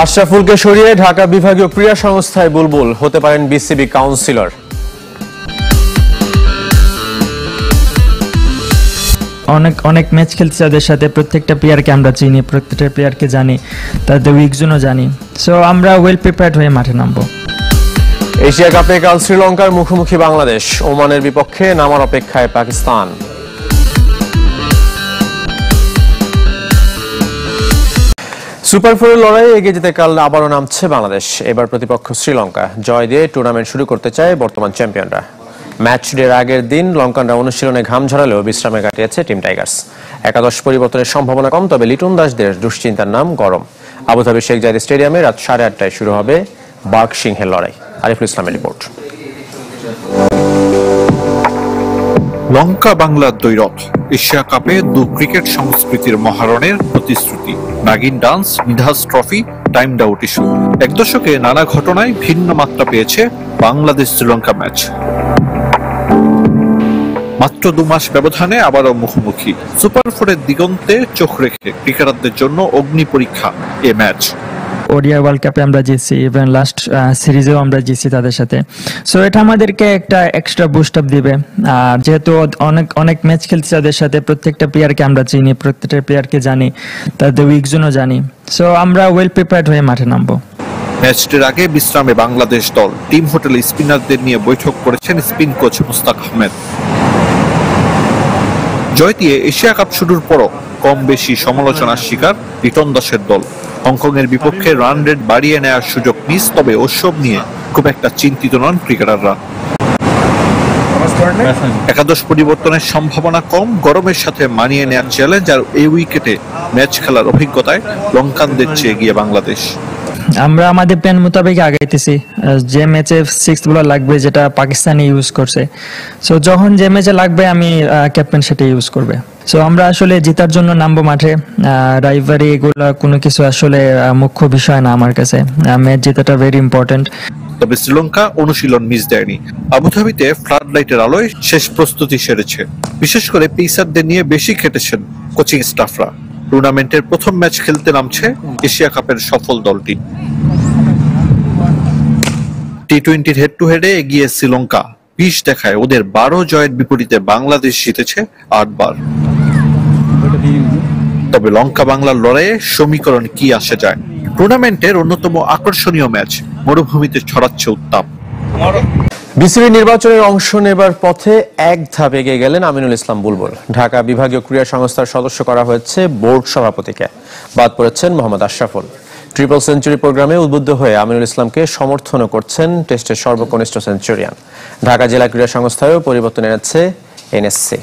আশরাফুলকে সরিয়ে ঢাকা বিভাগীয় ক্রীড়া সংস্থায় বুলবুল হতে পারেন বিসিবি কাউন্সিলর। অনেক ম্যাচ খেলতে যাদের সাথে প্রত্যেকটা প্লেয়ারকে আমরা চিনি, প্রত্যেকটা প্লেয়ারকে জানি, তাদের উইক জোনও জানি। সো আমরা ওয়েল প্রিপেয়ার্ড হয়ে মাঠে নামবো। এশিয়া কাপে কাল শ্রীলঙ্কার মুখোমুখি বাংলাদেশ, ওমানের বিপক্ষে নামার অপেক্ষায় পাকিস্তান। সুপার ফোরের লড়াইয়ে এগিয়ে যেতে কাল আবারও নামছে বাংলাদেশ। এবার প্রতিপক্ষ শ্রীলঙ্কা। জয় দিয়ে টুর্নামেন্ট শুরু করতে চায় বর্তমান চ্যাম্পিয়নরা। ম্যাচ ডের আগের দিন লঙ্কানরা অনুশীলনে ঘাম ঝরালেও বিশ্রামে কাটিয়েছে টিম টাইগার্স। একাদশ পরিবর্তনের সম্ভাবনা কম, তবে লিটন দাসদের দুশ্চিন্তার নাম গরম। আবুধাবি শেখ জায়েদ স্টেডিয়ামে রাত 8:30টায় শুরু হবে বাঘ সিংহের লড়াই। আরিফুল ইসলামের রিপোর্ট। লঙ্কা বাংলার দ্বৈরথ, এশিয়া কাপে দু ক্রিকেট সংস্কৃতির মহারণের প্রতিশ্রুতি। নাগিন ডান্স, নিধাস ট্রফি, টাইমড আউট ইস্যু, এক দশকে নানা ঘটনায় ভিন্ন মাত্রা পেয়েছে বাংলাদেশ শ্রীলঙ্কা ম্যাচ। মাত্র 2 মাস ব্যবধানে আবারও মুখোমুখি। সুপার ফোরের দিগন্তে চোখ রেখে ক্রিকেটারদের জন্য অগ্নি পরীক্ষা এ ম্যাচ। ওডিআই ওয়ার্ল্ড কাপে আমরা জিতছি, ইভেন লাস্ট সিরিজেও আমরা জিতছি তাদের সাথে। সো এটা আমাদেরকে একটা এক্সট্রা বুস্ট আপ দিবে। আর যেহেতু অনেক ম্যাচ খেলছি তাদের সাথে, প্রত্যেকটা প্লেয়ারকে আমরা চিনি, প্রত্যেকটা প্লেয়ারকে জানি, তাদের উইক জোনও জানি। সো আমরা ওয়েল প্রিপেয়ার্ড হয়ে মাঠে নামবো। ম্যাচটির আগে বিশ্রামে বাংলাদেশ দল। টিম হোটেলে স্পিনারদের নিয়ে বৈঠক করেছেন স্পিন কোচ মুস্তাক আহমেদ। জয় দিয়ে এশিয়া কাপ শুরুর পরও কম বেশি সমালোচনার শিকার লিটন দাসের দল। হংকং এর বিপক্ষে রান রেট বাড়িয়ে নেওয়ার সুযোগ মিস, তবে ওসব নিয়ে খুব একটা চিন্তিত নন ক্রিকেটাররা। একাদশ পরিবর্তনের সম্ভাবনা কম, গরমের সাথে মানিয়ে নেওয়ার চ্যালেঞ্জ আর এই উইকেটে ম্যাচ খেলার অভিজ্ঞতায় লঙ্কানদের চেয়ে গিয়ে বাংলাদেশ। আমরা আমাদের প্ল্যান মোতাবেক আগাইতেছি। যে ম্যাচে 6 বোলার লাগবে, যেটা পাকিস্তানি ইউজ করছে, সো যখন যে ম্যাচে লাগবে আমি ক্যাপ্টেন সেটা ইউজ করবে। সো আমরা আসলে জেতার জন্য নামবো মাঠে। রাইভারি এগুলা কোনো কিছু আসলে মুখ্য বিষয় না আমার কাছে। ম্যাচ জেতাটা ভেরি ইম্পর্টেন্ট। তবে শ্রীলঙ্কা অনুশীলন মিস দেয়নি। আবুধাবিতে ফ্লাড লাইটের আলোয় শেষ প্রস্তুতি সেরেছে। বিশেষ করে পেসারদের নিয়ে বেশি খেটেছেন কোচিং স্টাফরা। টুর্নামেন্টের প্রথম ম্যাচ খেলতে নামছে এশিয়া কাপের সফল দলটি। টি-20 হেড টু হেডে এগিয়ে শ্রীলঙ্কা 20 দেখায় ওদের 12 জয়ের বিপরীতে বাংলাদেশ জিতেছে 8 বার। তবে লঙ্কা বাংলার লড়াইয়ে সমীকরণ কি আসে যায়? টুর্নামেন্টের অন্যতম আকর্ষণীয় ম্যাচ, মরুভূমিতে ছড়াচ্ছে উত্তাপ। বিসিবি নির্বাচনের অংশ নেবার পথে এক ধাপ এগিয়ে গেলেন আমিনুল ইসলাম বুলবুল। ঢাকা বিভাগীয় ক্রীড়া সংস্থার সদস্য করা হয়েছে বোর্ড সভাপতিকে। বাদ পড়েছেন মোহাম্মদ আশরাফুল। ট্রিপল সেঞ্চুরি প্রোগ্রামে উদ্বুদ্ধ হয়ে আমিনুল ইসলামকে সমর্থন করছেন টেস্টের সর্বকনিষ্ঠ সেঞ্চুরিয়ান। ঢাকা জেলা ক্রীড়া সংস্থায়ও পরিবর্তন এনেছে এনএসসি।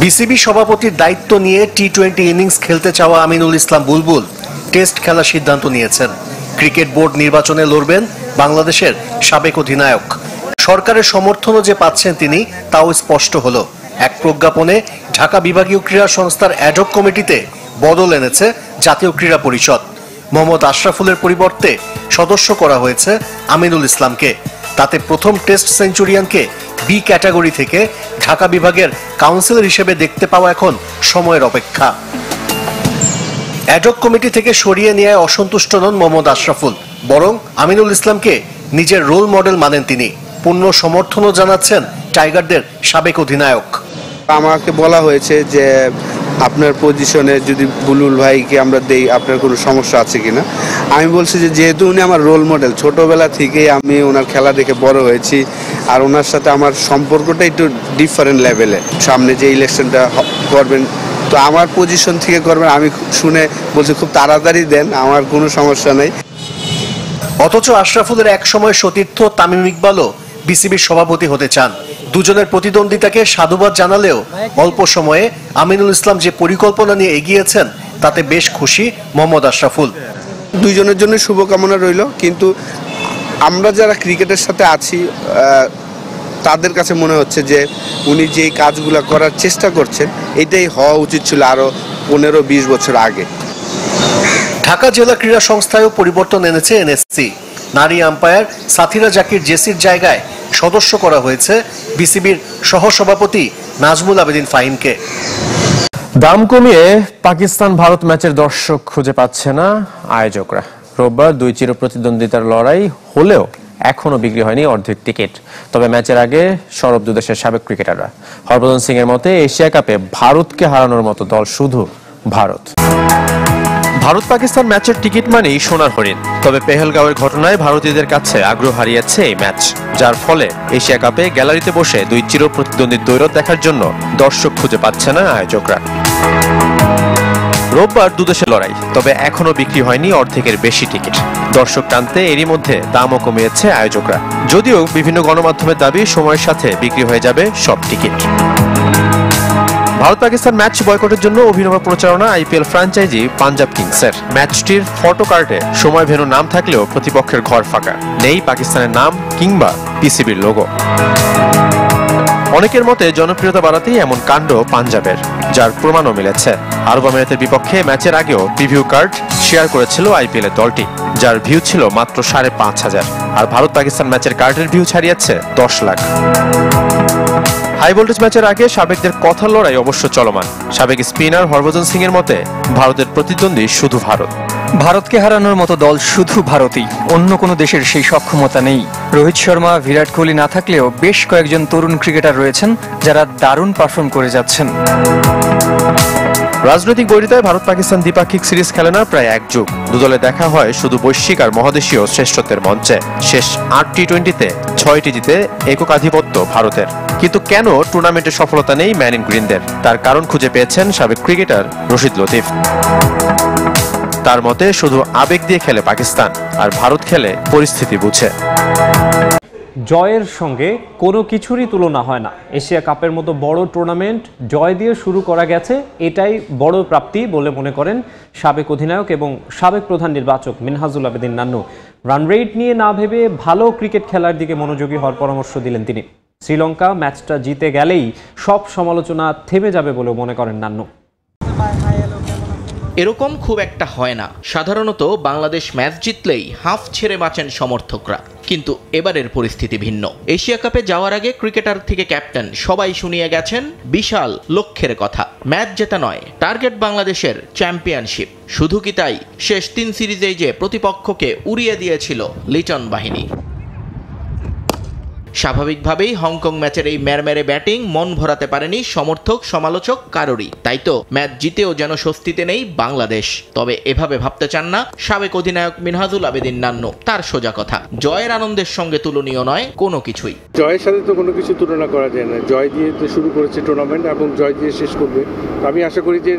বিসিবি সভাপতির দায়িত্ব নিয়ে টি-20 ইনিংস খেলতে চাওয়া আমিনুল ইসলাম বুলবুল টেস্ট খেলার সিদ্ধান্ত নিয়েছেন। ক্রিকেট বোর্ড নির্বাচনে লড়বেন বাংলাদেশের সাবেক অধিনায়ক। সরকারের সমর্থনও যে পাচ্ছেন তিনি, তাও স্পষ্ট হলো। এক প্রজ্ঞাপনে ঢাকা বিভাগীয় ক্রীড়া সংস্থার অ্যাডহক কমিটিতে বদল এনেছে জাতীয় ক্রীড়া পরিষদ। মোহাম্মদ আশরাফুলের পরিবর্তে সদস্য করা হয়েছে আমিনুল ইসলামকে। তাতে প্রথম টেস্ট সেঞ্চুরিয়ানকে বি ক্যাটাগরি থেকে ঢাকা বিভাগের কাউন্সিলর হিসেবে দেখতে পাওয়া এখন সময়ের অপেক্ষা। অ্যাডহক কমিটি থেকে সরিয়ে নেওয়ায় অসন্তুষ্ট নন মোহাম্মদ আশরাফুল, বরং আমিনুল ইসলামকে নিজের রোল মডেল মানেন তিনি। পূর্ণ সমর্থনও জানাচ্ছেন টাইগারদের সাবেক অধিনায়ক। আমাকে বলা হয়েছে যে আপনার পজিশনে যদি বুলবুল ভাইকে আমরা দেই, আপনার কোনো সমস্যা আছে কিনা। আমি বলছি যে যেহেতু উনি আমার রোল মডেল, ছোটবেলা থেকেই আমি ওনার খেলা দেখে বড় হয়েছি, আর ওনার সাথে আমার সম্পর্কটা একটু ডিফারেন্ট লেভেলে। সামনে যে ইলেকশনটা করবেন, তো আমার পজিশন থেকে করবেন। আমি শুনে বলছি খুব তাড়াতাড়ি দেন, আমার কোনো সমস্যা নেই। অথচ আশরাফুলের এক সময় সতীর্থ তামিম ইকবালও বিসিবির সভাপতি হতে চান। দুজনের প্রতিদ্বন্দ্বিতাকে সাধুবাদ জানালেও অল্প সময়ে আমিনুল ইসলাম যে পরিকল্পনা নিয়ে এগিয়েছেন, তাতে বেশ খুশি মোহাম্মদ আশরাফুল। দুইজনের জন্য শুভকামনা রইল, কিন্তু আমরা যারা ক্রিকেটের সাথে আছি তাদের কাছে মনে হচ্ছে যে উনি যে কাজগুলো করার চেষ্টা করছেন, এটাই হওয়া উচিত ছিল আরো 15-20 বছর আগে। ঢাকা জেলা ক্রীড়া সংস্থায়ও পরিবর্তন এনেছে এনএসসি। নারী আম্পায়ার সাথিরা জাকির জেসির জায়গায় সদস্য করা হয়েছে বিসিবির সহসভাপতি নাজমুল আবেদিন ফাহিমকে। দাম কমিয়ে পাকিস্তান ভারত ম্যাচের দর্শক খুঁজে পাচ্ছে না আয়োজকরা। রোববার দুই চিরপ্রতিদ্বন্দ্বিতার লড়াই হলেও এখনো বিক্রি হয়নি অর্ধেক টিকিট। তবে ম্যাচের আগে সরব দুদেশের সাবেক ক্রিকেটাররা। হরভজন সিং এর মতে এশিয়া কাপে ভারতকে হারানোর মতো দল শুধু ভারত। ভারত পাকিস্তান ম্যাচের টিকিট মানেই সোনার হরিণ। তবে পেহেলগাঁওয়ের ঘটনায় ভারতীয়দের কাছে আগ্রহ হারিয়েছে এই ম্যাচ, যার ফলে এশিয়া কাপে গ্যালারিতে বসে দুই চিরপ্রতিদ্বন্দ্বীর দ্বৈরথ দেখার জন্য দর্শক খুঁজে পাচ্ছে না আয়োজকরা। রোববার দুদেশের লড়াই, তবে এখনো বিক্রি হয়নি অর্ধেকের বেশি টিকিট। দর্শক টানতে এরই মধ্যে দামও কমিয়েছে আয়োজকরা, যদিও বিভিন্ন গণমাধ্যমের দাবি সময়ের সাথে বিক্রি হয়ে যাবে সব টিকিট। ভারত পাকিস্তান ম্যাচ বয়কটের জন্য অভিনব প্রচারণা আইপিএল ফ্র্যাঞ্চাইজি পাঞ্জাব কিংসের। ম্যাচটির ফটো কার্ডে সময় ভেন্যু নাম থাকলেও প্রতিপক্ষের ঘর ফাঁকা, নেই পাকিস্তানের নাম কিংবা পিসিবির লোগো। অনেকের মতে জনপ্রিয়তা বাড়াতেই এমন কাণ্ড পাঞ্জাবের, যার প্রমাণও মিলেছে। আরব আমিরাতের বিপক্ষে ম্যাচের আগেও প্রিভিউ কার্ড শেয়ার করেছিল আইপিএল এর দলটি, যার ভিউ ছিল মাত্র 5,500। আর ভারত পাকিস্তান ম্যাচের কার্ডের ভিউ ছাড়িয়েছে 10 লাখ। হাই ভোল্টেজ ম্যাচের আগে সাবেকদের কথার লড়াই অবশ্য চলমান। সাবেক স্পিনার হরভজন সিং এর মতে ভারতের প্রতিদ্বন্দ্বী শুধু ভারত। ভারতকে হারানোর মতো দল শুধু ভারতই, অন্য কোনো দেশের সেই সক্ষমতা নেই। রোহিত শর্মা, বিরাট কোহলি না থাকলেও বেশ কয়েকজন তরুণ ক্রিকেটার রয়েছেন যারা দারুণ পারফর্ম করে যাচ্ছেন। রাজনৈতিক বৈরিতায় ভারত পাকিস্তান দ্বিপাক্ষিক সিরিজ খেলে না প্রায় এক যুগ। দুদলে দেখা হয় শুধু বৈশ্বিক আর মহাদেশীয় শ্রেষ্ঠত্বের মঞ্চে। শেষ 8 টি-20-তে 6টি জিতে একক আধিপত্য ভারতের। কিন্তু কেন টুর্নামেন্টে সফলতা নেই ম্যান ইন গ্রিনদের? তার কারণ খুঁজে পেয়েছেন সাবেক ক্রিকেটার রশিদ লতিফ। তার মতে শুধু আবেগ দিয়ে খেলে পাকিস্তান, আর ভারত খেলে পরিস্থিতি বুঝে। জয়ের সঙ্গে কোনো কিছুরই তুলনা হয় না। এশিয়া কাপের মতো বড় টুর্নামেন্ট জয় দিয়ে শুরু করা গেছে, এটাই বড় প্রাপ্তি বলে মনে করেন সাবেক অধিনায়ক এবং সাবেক প্রধান নির্বাচক মিনহাজুল আবেদিন নান্নু। রান রেট নিয়ে না ভেবে ভালো ক্রিকেট খেলার দিকে মনোযোগী হওয়ার পরামর্শ দিলেন তিনি। শ্রীলঙ্কা ম্যাচটা জিতে গেলেই সব সমালোচনা থেমে যাবে বলেও মনে করেন নান্নু। এরকম খুব একটা হয় না। সাধারণত বাংলাদেশ ম্যাচ জিতলেই হাফ ছেড়ে বাঁচেন সমর্থকরা, কিন্তু এবারের পরিস্থিতি ভিন্ন। এশিয়া কাপে যাওয়ার আগে ক্রিকেটার থেকে ক্যাপ্টেন সবাই শুনিয়ে গেছেন বিশাল লক্ষ্যের কথা। ম্যাচ জেতা নয়, টার্গেট বাংলাদেশের চ্যাম্পিয়নশিপ। শুধু কি তাই, শেষ 3 সিরিজেই যে প্রতিপক্ষকে উড়িয়ে দিয়েছিল লিটন বাহিনী। স্বাভাবিকভাবেই হংকং ম্যাচের এই ম্যারম্যারে ব্যাটিং মন ভরাতে পারেনি সমর্থক সমালোচক কারোরই। তাই তো ম্যাচ জিতেও যেন স্বস্তিতে নেই বাংলাদেশ। তবে এভাবে ভাবতে চান না সাবেক অধিনায়ক মিনহাজুল আবেদিন নান্নু। তার সোজা কথা, জয়ের আনন্দের সঙ্গে তুলনীয় নয় কোনো কিছুই। জয়ের সাথে তো কোনো কিছু তুলনা করা যায় না। জয় দিয়ে তো শুরু করেছে টুর্নামেন্ট এবং জয় দিয়ে শেষ করবে। আমি আশা করি যে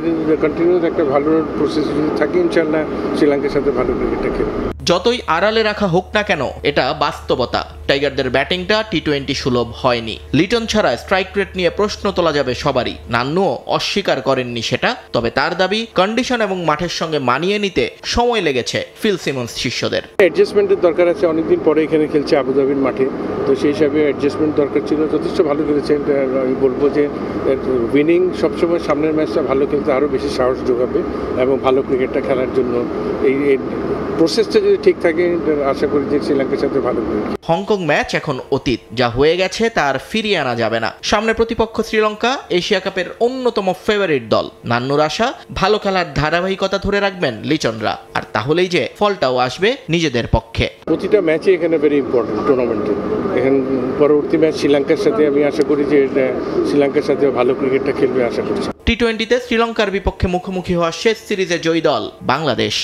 কন্টিনিউস একটা ভালো প্রসেস যদি থাকে, ইনশাল্লাহ শ্রীলঙ্কার সাথে ভালো ক্রিকেটটা খেলবে। যতই আড়ালে রাখা হোক না কেন, এটা বাস্তবতা। টাইগারদের ব্যাটিংটা টি-20 সুলভ হয়নি। লিটন ছাড়া স্ট্রাইক রেট নিয়ে প্রশ্ন তোলা যাবে সবারই। নান্নুও অস্বীকার করেননি সেটা। তবে তার দাবি, কন্ডিশন এবং মাঠের সঙ্গে মানিয়ে নিতে সময় লেগেছে ফিল সিমন্স শিষ্যদের। অ্যাডজাস্টমেন্টের দরকার আছে। অনেকদিন পরে এখানে খেলছে আবুধাবির মাঠে, তো সেই হিসাবে অ্যাডজাস্টমেন্ট দরকার ছিল। যথেষ্ট ভালো খেলেছেন। আমি বলবো যে উইনিং সবসময় সামনের ম্যাচটা ভালো খেলতে আরও বেশি সাহস যোগাবে এবং ভালো ক্রিকেটটা খেলার জন্য এই প্রসেসটা যদি ঠিক থাকে, আশা করি যে শ্রীলঙ্কার সাথে ভালো ক্রিকেট। হংকং ম্যাচ এখন অতীত। যা হয়ে গেছে তার ফিরিয়ে আনা যাবে না। সামনে প্রতিপক্ষ শ্রীলঙ্কা, এশিয়া কাপের অন্যতম ফেভারিট দল। নান্নুর আশা, ভালো খেলার ধারাবাহিকতা ধরে রাখবেন লিটনরা, আর তাহলেই যে ফলটাও আসবে নিজেদের পক্ষে। প্রতিটা ম্যাচে এখানে ভেরি ইম্পর্টেন্ট টুর্নামেন্টে। এখন পরবর্তী ম্যাচ শ্রীলঙ্কার সাথে, আমি আশা করি যে শ্রীলঙ্কার সাথে ভালো ক্রিকেটটা খেলবে আশা করছি। টি-20তে শ্রীলঙ্কার বিপক্ষে মুখোমুখি হওয়া শেষ সিরিজে জয়ী দল বাংলাদেশ।